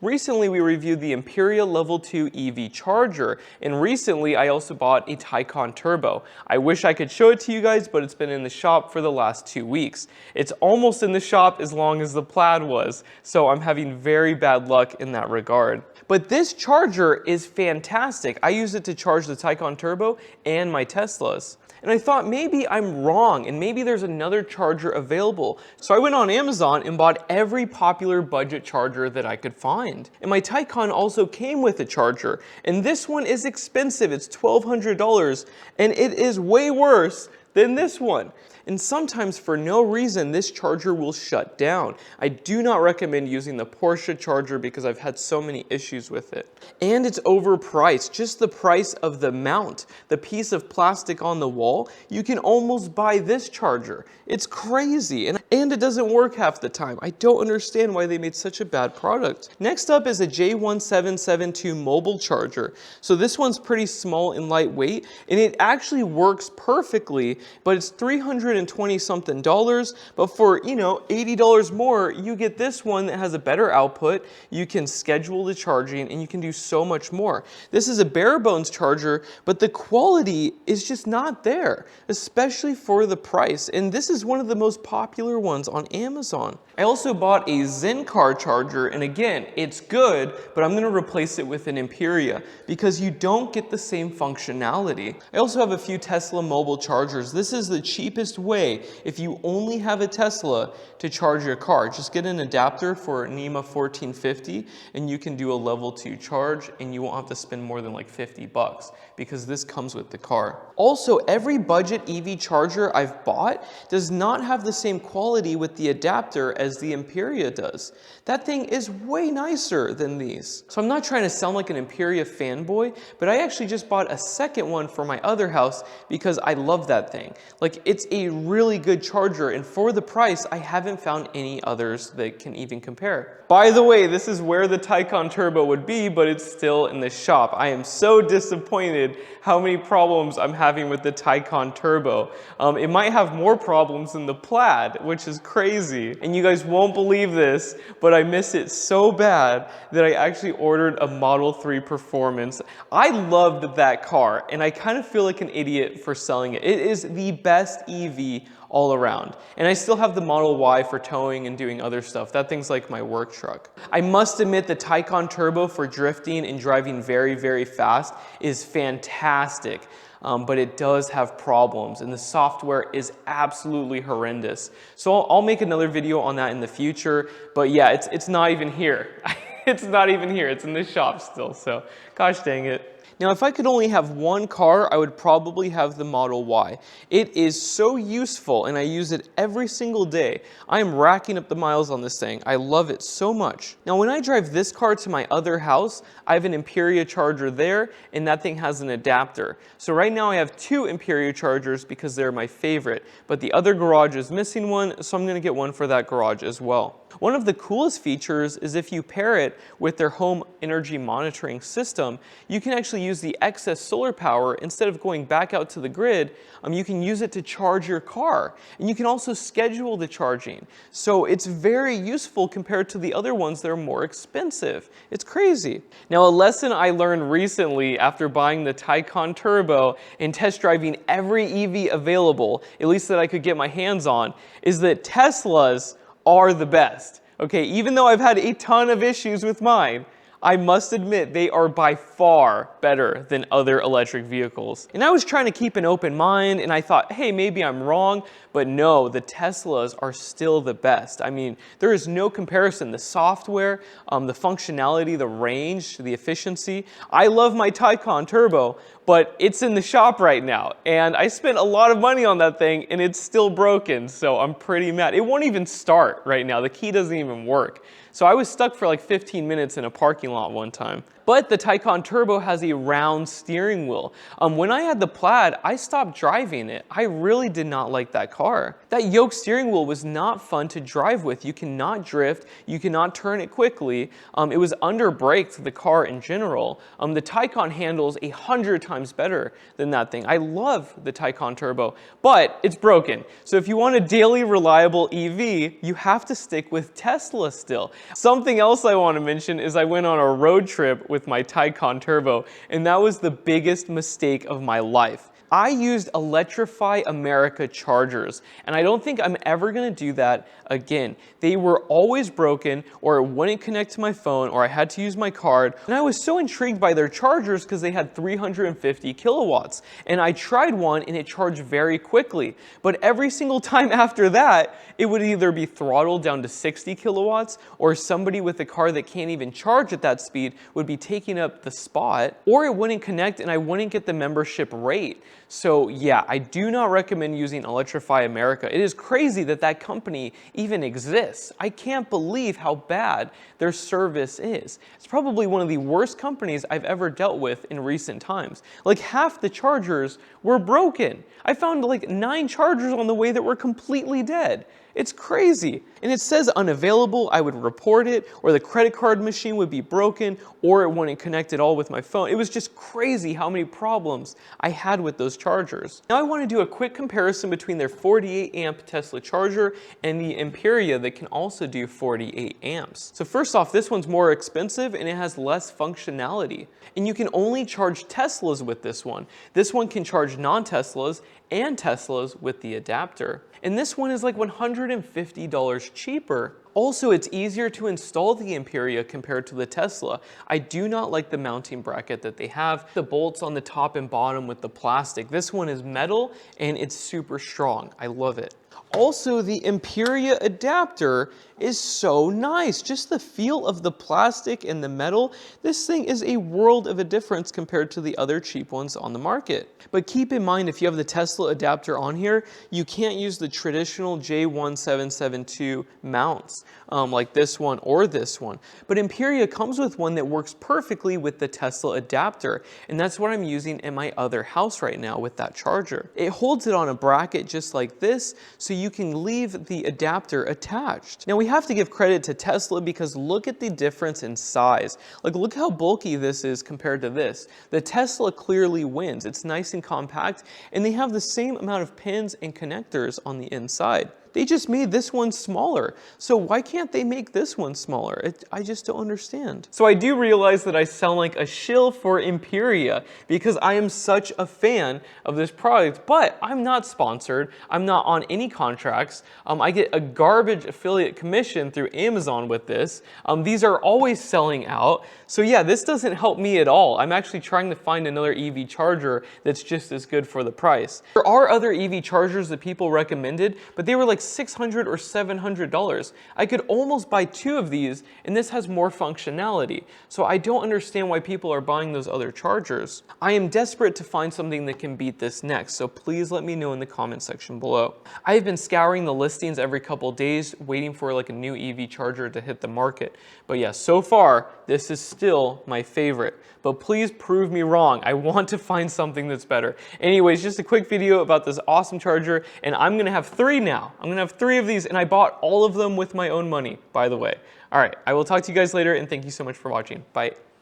Recently we reviewed the Emporia Level 2 EV charger, and recently I also bought a Taycan Turbo. I wish I could show it to you guys, but it's been in the shop for the last 2 weeks. It's almost in the shop as long as the Plaid was, so I'm having very bad luck in that regard. But this charger is fantastic. I use it to charge the Taycan Turbo and my Teslas. And I thought maybe I'm wrong and maybe there's another charger available. So I went on Amazon and bought every popular budget charger that I could find. And my Taycan also came with a charger. And this one is expensive. It's $1,200 and it is way worse than this one. And sometimes for no reason this charger will shut down. I do not recommend using the Porsche charger because I've had so many issues with it. And it's overpriced. Just the price of the mount, the piece of plastic on the wall, you can almost buy this charger. It's crazy, and it doesn't work half the time. I don't understand why they made such a bad product. Next up is a J1772 mobile charger. So this one's pretty small and lightweight, and it actually works perfectly, but it's $320 something, but for, $80 more, you get this one that has a better output, you can schedule the charging, and you can do so much more. This is a bare bones charger, but the quality is just not there, especially for the price, and this is one of the most popular ones on Amazon. I also bought a Zencar charger, and again, it's good, but I'm going to replace it with an Emporia because you don't get the same functionality. I also have a few Tesla mobile chargers. This is the cheapest way if you only have a Tesla to charge your car. Just get an adapter for NEMA 1450 and you can do a level 2 charge and you won't have to spend more than like $50 because this comes with the car. Also, every budget EV charger I've bought does not have the same quality with the adapter as the Emporia does. That thing is way nicer than these. So I'm not trying to sound like an Emporia fanboy, but I actually just bought a second one for my other house because I love that thing. Like, it's a really good charger, and for the price, I haven't found any others that can even compare. By the way, this is where the Taycan Turbo would be, but it's still in the shop. I am so disappointed how many problems I'm having with the Taycan Turbo. It might have more problems than the Plaid, which is crazy. And you guys won't believe this, but I miss it so bad that I actually ordered a Model 3 Performance. I loved that car, and I kind of feel like an idiot for selling it. It is the best EV all around. And I still have the Model Y for towing and doing other stuff. That thing's like my work truck. I must admit the Taycan Turbo for drifting and driving very, very fast is fantastic. But it does have problems and the software is absolutely horrendous. So I'll make another video on that in the future, but yeah, it's not even here. It's not even here, it's in the shop still, so gosh dang it. Now, if I could only have one car, I would probably have the Model Y. It is so useful and I use it every single day. I am racking up the miles on this thing. I love it so much. Now, when I drive this car to my other house, I have an Emporia charger there and that thing has an adapter. So right now I have 2 Emporia chargers because they're my favorite, but the other garage is missing one, so I'm going to get one for that garage as well. One of the coolest features is if you pair it with their home energy monitoring system, you can actually use the excess solar power instead of going back out to the grid. You can use it to charge your car, and you can also schedule the charging. So it's very useful compared to the other ones that are more expensive. It's crazy. Now, a lesson I learned recently after buying the Taycan Turbo and test driving every EV available, at least that I could get my hands on, is that Teslas are the best. Okay, even though I've had a ton of issues with mine, I must admit they are by far better than other electric vehicles. And I was trying to keep an open mind and I thought, hey, maybe I'm wrong, but no, the Teslas are still the best. I mean, there is no comparison. The software, the functionality, the range, the efficiency. I love my Taycan Turbo, but it's in the shop right now. And I spent a lot of money on that thing and it's still broken, so I'm pretty mad. It won't even start right now. The key doesn't even work. So I was stuck for like 15 minutes in a parking lot one time. But the Taycan Turbo has a round steering wheel. When I had the Plaid, I stopped driving it. I really did not like that car. That yoke steering wheel was not fun to drive with. You cannot drift, you cannot turn it quickly. It was under braked, the car in general. The Taycan handles 100 times better than that thing. I love the Taycan Turbo, but it's broken. So if you want a daily reliable EV, you have to stick with Tesla still. Something else I want to mention is I went on a road trip with my Taycan Turbo, and that was the biggest mistake of my life. I used Electrify America chargers, and I don't think I'm ever going to do that again. They were always broken, or it wouldn't connect to my phone, or I had to use my card. And I was so intrigued by their chargers because they had 350 kilowatts. And I tried one and it charged very quickly. But every single time after that, it would either be throttled down to 60 kilowatts, or somebody with a car that can't even charge at that speed would be taking up the spot, or it wouldn't connect and I wouldn't get the membership rate. So yeah, I do not recommend using Electrify America. It is crazy that that company even exists. I can't believe how bad their service is. It's probably one of the worst companies I've ever dealt with in recent times. Like half the chargers were broken. I found like 9 chargers on the way that were completely dead. It's crazy. And it says unavailable, I would report it, or the credit card machine would be broken, or it wouldn't connect at all with my phone. It was just crazy how many problems I had with those chargers. Now I want to do a quick comparison between their 48 amp Tesla charger and the Emporia that can also do 48 amps. So first off, this one's more expensive and it has less functionality. And you can only charge Teslas with this one. This one can charge non-Teslas and Teslas with the adapter. And this one is like $150 cheaper. Also, it's easier to install the Emporia compared to the Tesla. I do not like the mounting bracket that they have. The bolts on the top and bottom with the plastic. This one is metal and it's super strong. I love it. Also, the Emporia adapter is so nice. Just the feel of the plastic and the metal. This thing is a world of a difference compared to the other cheap ones on the market. But keep in mind, if you have the Tesla adapter on here, you can't use the traditional J1772 mounts like this one or this one. But Emporia comes with one that works perfectly with the Tesla adapter. And that's what I'm using in my other house right now with that charger. It holds it on a bracket just like this, so you can leave the adapter attached. Now we have to give credit to Tesla because look at the difference in size. Like look how bulky this is compared to this. The Tesla clearly wins. It's nice and compact and they have the same amount of pins and connectors on the inside. They just made this one smaller. So why can't they make this one smaller? I just don't understand. So I do realize that I sound like a shill for Emporia because I am such a fan of this product, but I'm not sponsored. I'm not on any contracts. I get a garbage affiliate commission through Amazon with this. These are always selling out. So yeah, this doesn't help me at all. I'm actually trying to find another EV charger that's just as good for the price. There are other EV chargers that people recommended, but they were like $600 or $700. I could almost buy 2 of these and this has more functionality. So I don't understand why people are buying those other chargers. I am desperate to find something that can beat this next, so please let me know in the comment section below. I've been scouring the listings every couple days waiting for like a new EV charger to hit the market. But yeah, so far this is still my favorite. But please prove me wrong. I want to find something that's better. Anyways, just a quick video about this awesome charger, and I'm gonna have 3 now. I'm gonna have 3 of these, and I bought all of them with my own money, by the way. All right, I will talk to you guys later, and thank you so much for watching. Bye.